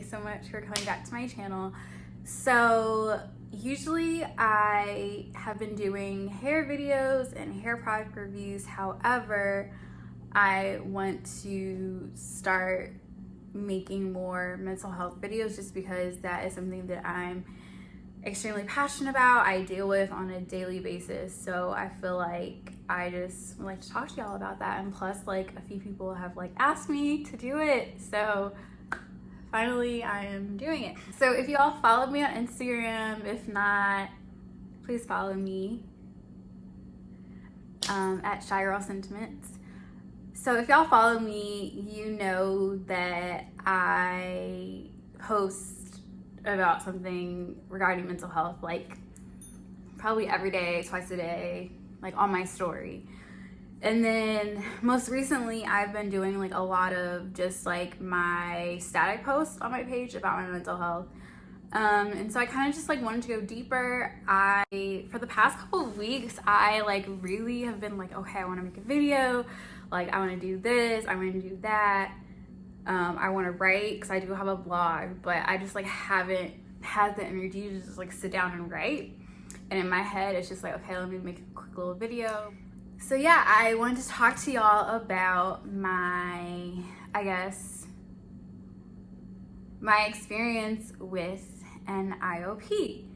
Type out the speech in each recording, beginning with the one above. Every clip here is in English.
so much for coming back to my channel. So usually I have been doing hair videos and hair product reviews. However, I want to start making more mental health videos just because that is something that I'm extremely passionate about, I deal with on a daily basis. So I feel like I just would like to talk to y'all about that. And plus, like, a few people have like asked me to do it. So finally I am doing it. So if y'all follow me on Instagram, if not, please follow me at Shy Girl Sentiments. So if y'all follow me, you know that I post about something regarding mental health, like probably every day, twice a day, like on my story. And then most recently I've been doing like a lot of just like my static posts on my page about my mental health. And so I kind of just like wanted to go deeper. For the past couple of weeks, I like really have been like, okay, I want to make a video. Like, I want to do this, I want to do that. I want to write, because I do have a blog, but I just like haven't had the energy to just like sit down and write. And in my head, it's just like, okay, let me make a quick little video. So yeah, I wanted to talk to y'all about my experience with an IOP.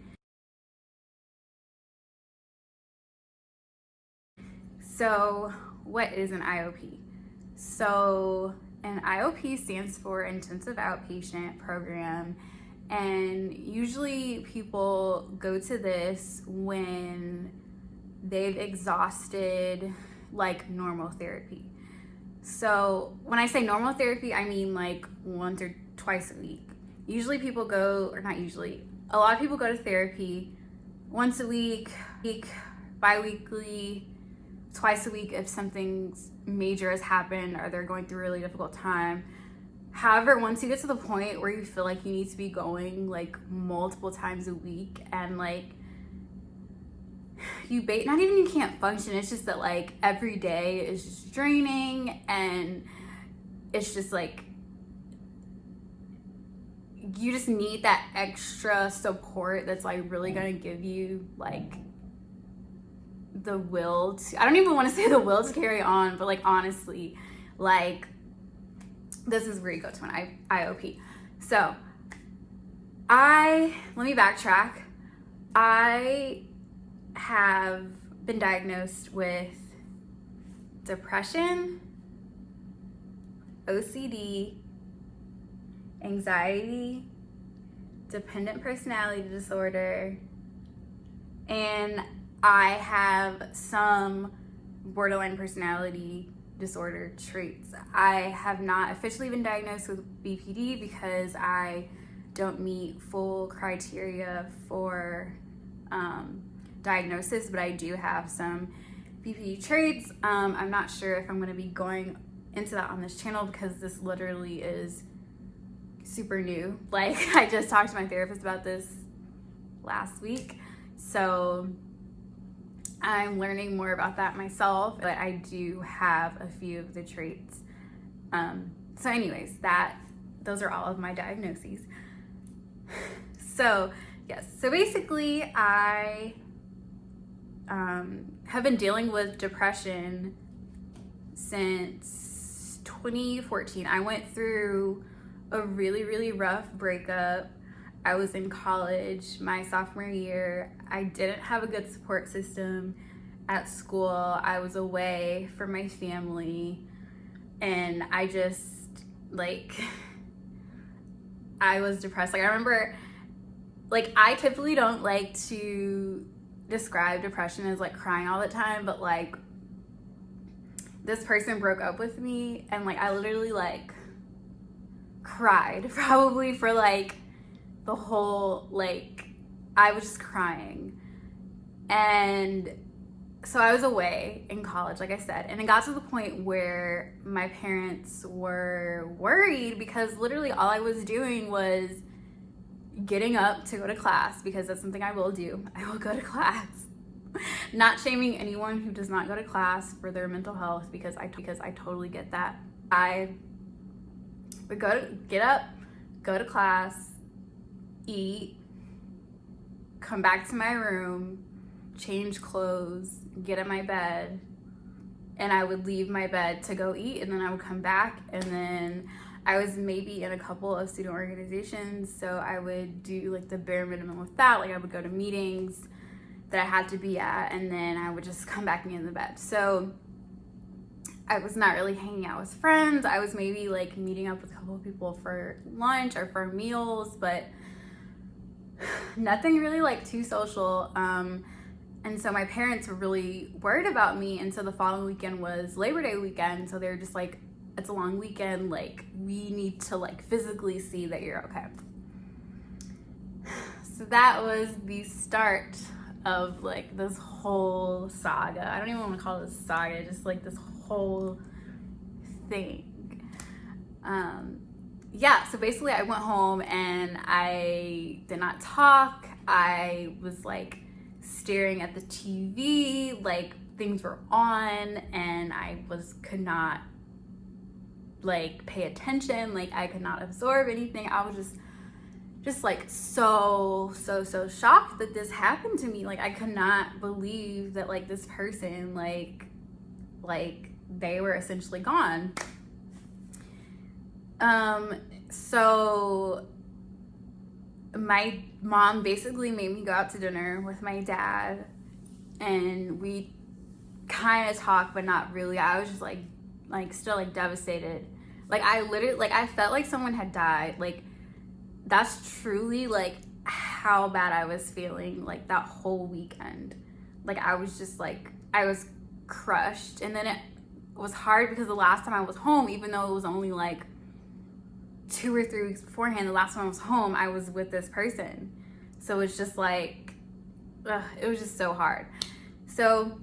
So what is an IOP? So an IOP stands for Intensive Outpatient Program, and usually people go to this when they've exhausted like normal therapy. So when I say normal therapy, I mean like once or twice a week. Usually people go, or not usually, a lot of people go to therapy once a week, bi-weekly, twice a week if something major has happened or they're going through a really difficult time. However, once you get to the point where you feel like you need to be going like multiple times a week and like you can't function, it's just that like every day is just draining, and it's just like you just need that extra support that's like really gonna give you like the will to, I don't even want to say the will to carry on, but like honestly, like this is where you go to an IOP. So let me backtrack. I have been diagnosed with depression, OCD, anxiety, dependent personality disorder, and I have some borderline personality disorder traits. I have not officially been diagnosed with BPD because I don't meet full criteria for diagnosis, but I do have some BPD traits. I'm not sure if I'm going to be going into that on this channel because this literally is super new. Like, I just talked to my therapist about this last week, so I'm learning more about that myself, but I do have a few of the traits. So anyways, those are all of my diagnoses. So yes, so basically I have been dealing with depression since 2014. I went through a really, really rough breakup. I was in college my sophomore year. I didn't have a good support system at school. I was away from my family, and I just like, I was depressed. Like, I remember, like, I typically don't like to describe depression as like crying all the time, but like this person broke up with me, and like I literally like cried probably for like the whole, like, I was just crying. And so I was away in college, like I said, and it got to the point where my parents were worried because literally all I was doing was getting up to go to class, because that's something I will do. I will go to class. Not shaming anyone who does not go to class for their mental health, because I totally get that. I would get up, go to class, eat, come back to my room, change clothes, get in my bed, and I would leave my bed to go eat, and then I would come back, and then I was maybe in a couple of student organizations, so I would do like the bare minimum with that. Like I would go to meetings that I had to be at, and then I would just come back and get in the bed. So I was not really hanging out with friends. I was maybe like meeting up with a couple of people for lunch or for meals, but nothing really like too social. And so my parents were really worried about me. And so the following weekend was Labor Day weekend. So they were just like, it's a long weekend. Like we need to like physically see that you're okay. So that was the start of like this whole saga. I don't even want to call it a saga, just like this whole thing. Yeah, so basically I went home and I did not talk. I was like staring at the TV, like things were on, and I could not like pay attention. Like I could not absorb anything. I was just like so shocked that this happened to me. Like I could not believe that like this person like they were essentially gone. So my mom basically made me go out to dinner with my dad, and we kind of talked, but not really. I was just like still like devastated. Like I literally, like I felt like someone had died. Like that's truly like how bad I was feeling like that whole weekend. Like I was just like, I was crushed. And then it was hard because the last time I was home, even though it was only like 2 or 3 weeks beforehand, the last time I was home, I was with this person. So it's just like, it was just so hard. So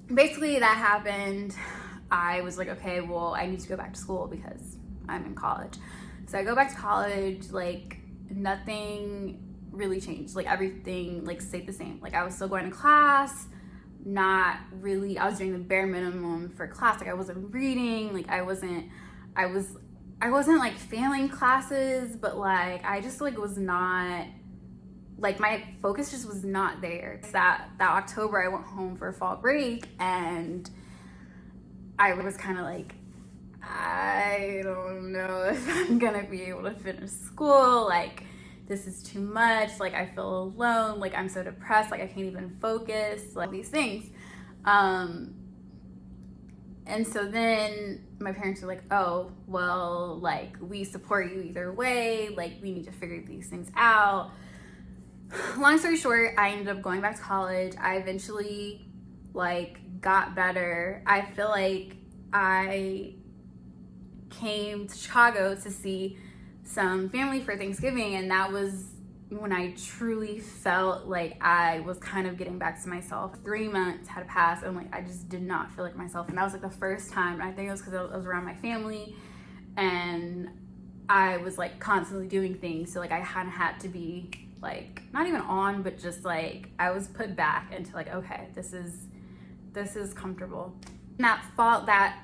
basically that happened. I was like, okay, well, I need to go back to school because I'm in college. So I go back to college, like nothing really changed. Like everything like stayed the same. Like I was still going to class, not really, I was doing the bare minimum for class. Like I wasn't reading, like I wasn't like failing classes, but like I just like was not, like my focus just was not there. That October I went home for fall break, and I was kind of like, I don't know if I'm gonna be able to finish school. Like this is too much. Like I feel alone. Like I'm so depressed. Like I can't even focus. Like these things. And so then my parents were like, oh, well, like we support you either way. Like we need to figure these things out. Long story short, I ended up going back to college. I eventually like got better. I feel like I came to Chicago to see some family for Thanksgiving, and that was when I truly felt like I was kind of getting back to myself. 3 months had passed, and like I just did not feel like myself, and that was like the first time. And I think it was because I was around my family, and I was like constantly doing things, so like I had to be like not even on, but just like I was put back into like, okay, this is comfortable. That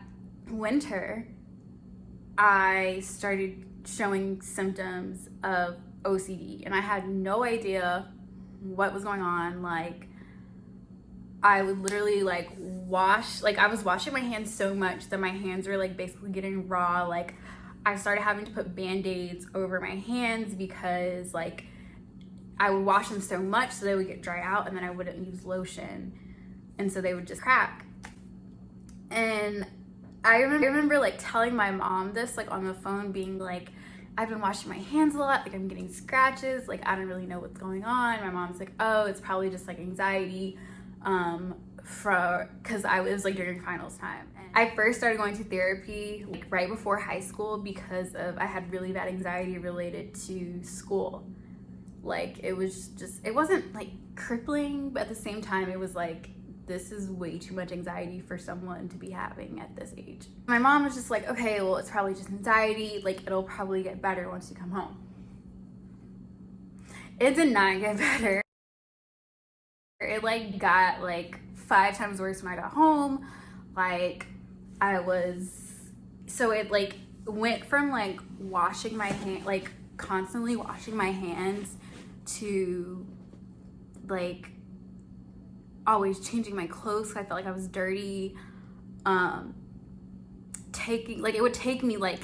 winter, I started showing symptoms of OCD, and I had no idea what was going on. Like I would literally like I was washing my hands so much that my hands were like basically getting raw. Like I started having to put band-aids over my hands because like I would wash them so much so they would get dry out, and then I wouldn't use lotion, and so they would just crack. And I remember like telling my mom this like on the phone, being like, I've been washing my hands a lot, like I'm getting scratches, like I don't really know what's going on. My mom's like, oh, it's probably just like anxiety, because I was like during finals time. And I first started going to therapy like right before high school because I had really bad anxiety related to school. Like it wasn't like crippling, but at the same time it was like, this is way too much anxiety for someone to be having at this age. My mom was just like, okay, well, it's probably just anxiety. Like, it'll probably get better once you come home. It did not get better. It like got like 5 times worse when I got home. Like went from like washing my hand, like constantly washing my hands, to like always changing my clothes because I felt like I was dirty. It would take me like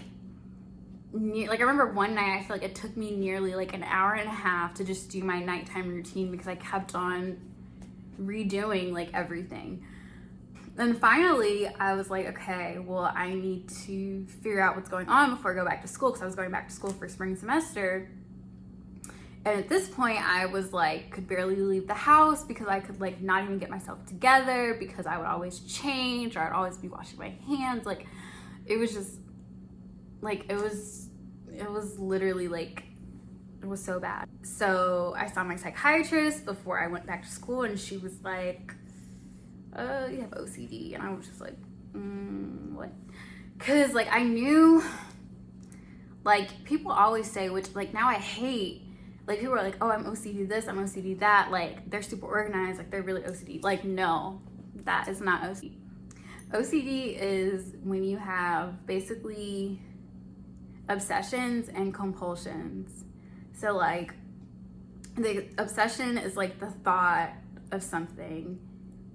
I remember one night I feel like it took me nearly like an hour and a half to just do my nighttime routine because I kept on redoing like everything. Then finally I was like, okay, well, I need to figure out what's going on before I go back to school, because I was going back to school for spring semester. And at this point I was like, could barely leave the house because I could like not even get myself together because I would always change, or I'd always be washing my hands. Like it was just like, it was literally like, it was so bad. So I saw my psychiatrist before I went back to school, and she was like, you have OCD. And I was just like, what? Because like I knew, like people always say, which like now I hate, like people are like, oh, I'm OCD this, I'm OCD that, like they're super organized, like they're really OCD. Like no, that is not OCD. OCD is when you have basically obsessions and compulsions. So like the obsession is like the thought of something,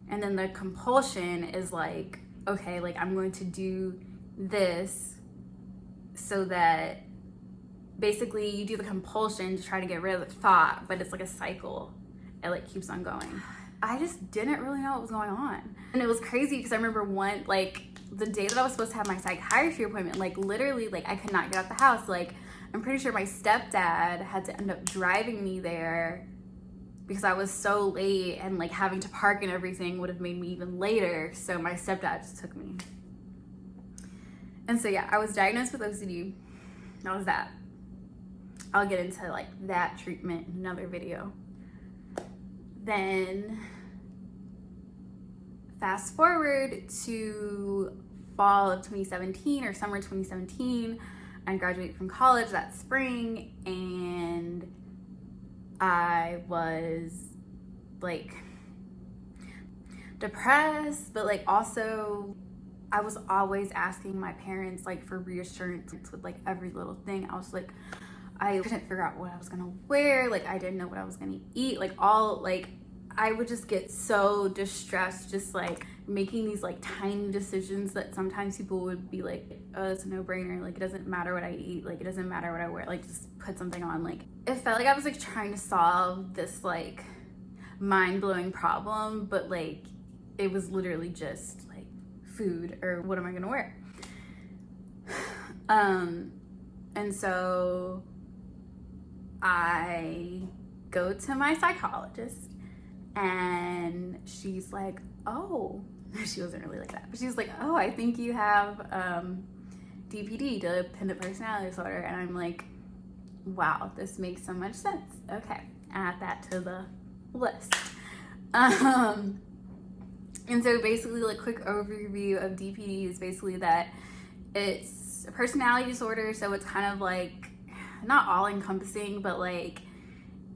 and then the compulsion is like, okay, like I'm going to do this, so that basically you do the compulsion to try to get rid of the thought, but it's like a cycle. It like keeps on going. I just didn't really know what was going on. And it was crazy because I remember the day that I was supposed to have my psychiatry appointment, like literally like I could not get out the house. Like I'm pretty sure my stepdad had to end up driving me there because I was so late, and like having to park and everything would have made me even later. So my stepdad just took me. And so yeah, I was diagnosed with OCD. That was that. I'll get into like that treatment in another video. Then fast forward to fall of 2017 or summer 2017, I graduated from college that spring, and I was like depressed, but like also I was always asking my parents like for reassurance with like every little thing. I was like, I couldn't figure out what I was gonna wear, like I didn't know what I was gonna eat, like all like I would just get so distressed just like making these like tiny decisions that sometimes people would be like, oh, it's a no-brainer, like it doesn't matter what I eat, like it doesn't matter what I wear, like just put something on. Like it felt like I was like trying to solve this like mind-blowing problem, but like it was literally just like food, or what am I gonna wear? And so I go to my psychologist, and she's like, oh, she wasn't really like that, but she was like, oh, I think you have DPD, dependent personality disorder. And I'm like, wow, this makes so much sense. Okay, add that to the list. And so basically, like quick overview of DPD is basically that it's a personality disorder. So it's kind of like not all encompassing, but like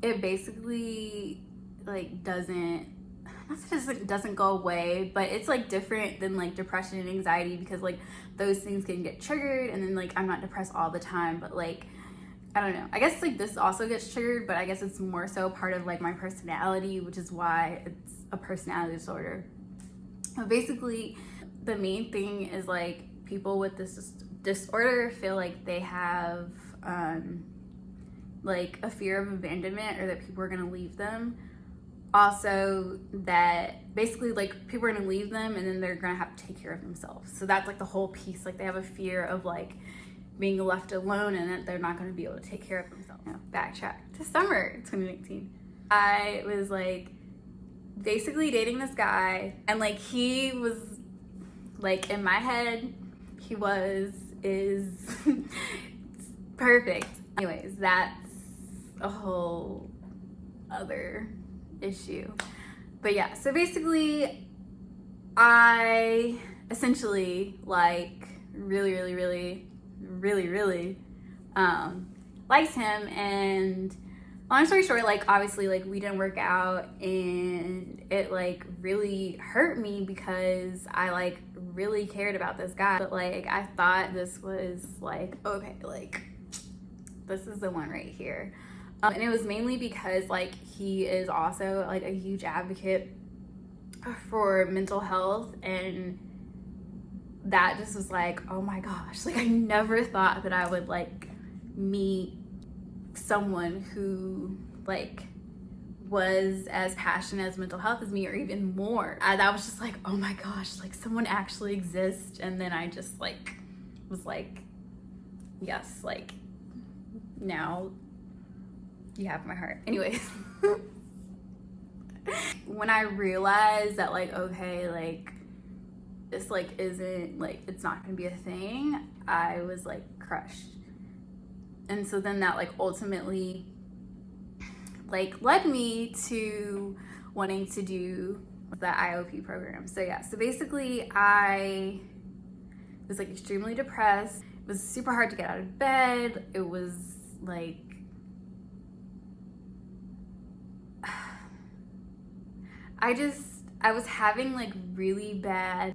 it basically like doesn't go away, but it's like different than like depression and anxiety, because like those things can get triggered, and then like I'm not depressed all the time, but like I don't know, I guess like this also gets triggered, but I guess it's more so part of like my personality, which is why it's a personality disorder. But basically the main thing is like people with this disorder feel like they have like a fear of abandonment, or that people are going to leave them. Also that basically like people are going to leave them, and then they're going to have to take care of themselves. So that's like the whole piece. Like they have a fear of like being left alone, and that they're not going to be able to take care of themselves. Now, backtrack to summer 2019. I was like basically dating this guy, and like he was like in my head is perfect. Anyways, that's a whole other issue. But yeah, so basically I essentially like really liked him, and long story short, like obviously like we didn't work out, and it like really hurt me because I like really cared about this guy, but like I thought this was like, okay, like this is the one right here. And it was mainly because like he is also like a huge advocate for mental health, and that just was like, oh my gosh, like I never thought that I would like meet someone who like was as passionate as mental health as me, or even more. That was just like, oh my gosh, like someone actually exists. And then I just like was like, yes, like now you have my heart. Anyways. When I realized that like, okay, like this like isn't like, it's not gonna be a thing, I was like crushed. And so then that like ultimately like led me to wanting to do the IOP program. So yeah, so basically I was like extremely depressed. It was super hard to get out of bed. It was like, I was having like really bad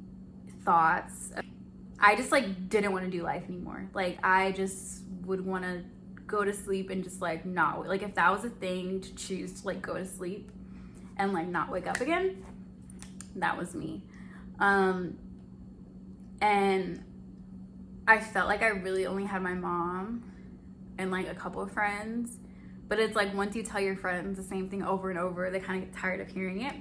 thoughts. I just like didn't want to do life anymore. Like I just would want to go to sleep and just like not, like if that was a thing to choose to like go to sleep and like not wake up again, that was me. And I felt like I really only had my mom and like a couple of friends, but it's like once you tell your friends the same thing over and over, they kind of get tired of hearing it.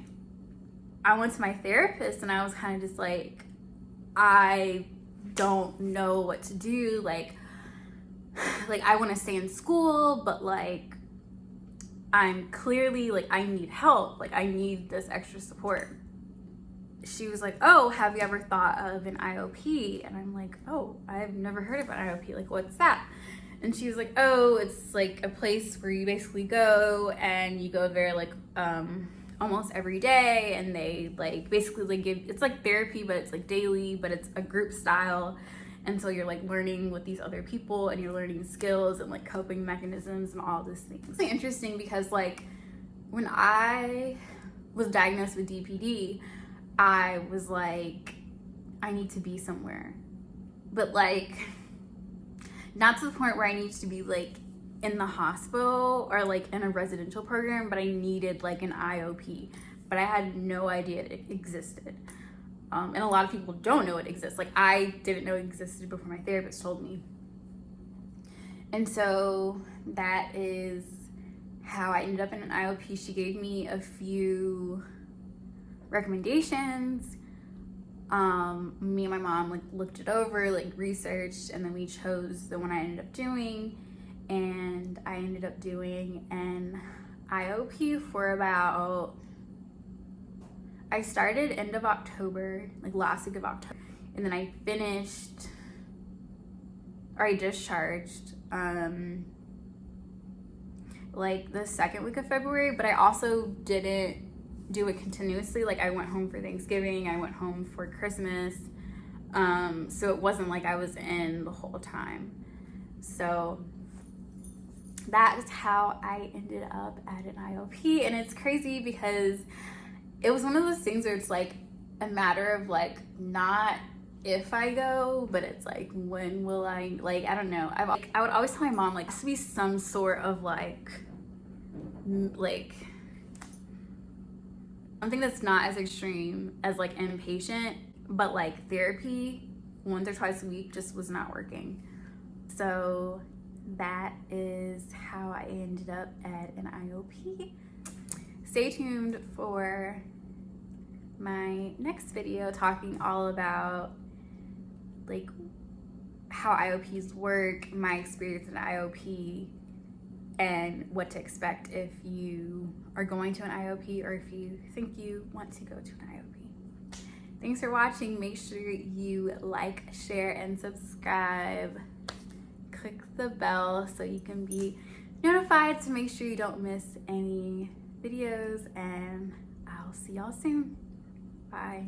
I went to my therapist and I was kind of just like, I don't know what to do. Like I want to stay in school, but like I'm clearly like I need help. Like I need this extra support. She was like, oh, have you ever thought of an IOP? And I'm like, oh, I've never heard of an IOP. Like, what's that? And she was like, oh, it's like a place where you basically go and you go there like almost every day, and they like basically like give, it's like therapy, but it's like daily, but it's a group style. And so you're like learning with these other people, and you're learning skills and like coping mechanisms and all these things. It's really interesting because like when I was diagnosed with DPD, I was like, I need to be somewhere, but like not to the point where I need to be like in the hospital or like in a residential program, but I needed like an IOP, but I had no idea it existed. And a lot of people don't know it exists. Like I didn't know it existed before my therapist told me. And so that is how I ended up in an IOP. She gave me a few recommendations. Me and my mom like looked it over, like researched, and then we chose the one I ended up doing. And I ended up doing an IOP for about, I started end of October, like last week of October, and then I finished, or I discharged like the second week of February, but I also didn't do it continuously. Like I went home for Thanksgiving, I went home for Christmas, so it wasn't like I was in the whole time. So that is how I ended up at an IOP. And it's crazy because it was one of those things where it's like a matter of like not if I go, but it's like when will I, like I don't know. I would always tell my mom like, there has to be some sort of like something that's not as extreme as like inpatient, but like therapy once or twice a week just was not working. So that is how I ended up at an IOP. Stay tuned for my next video talking all about like how IOPs work, my experience in IOP, and what to expect if you are going to an IOP or if you think you want to go to an IOP. Thanks for watching. Make sure you like, share, and subscribe. Click the bell so you can be notified to make sure you don't miss any videos, and I'll see y'all soon. Bye.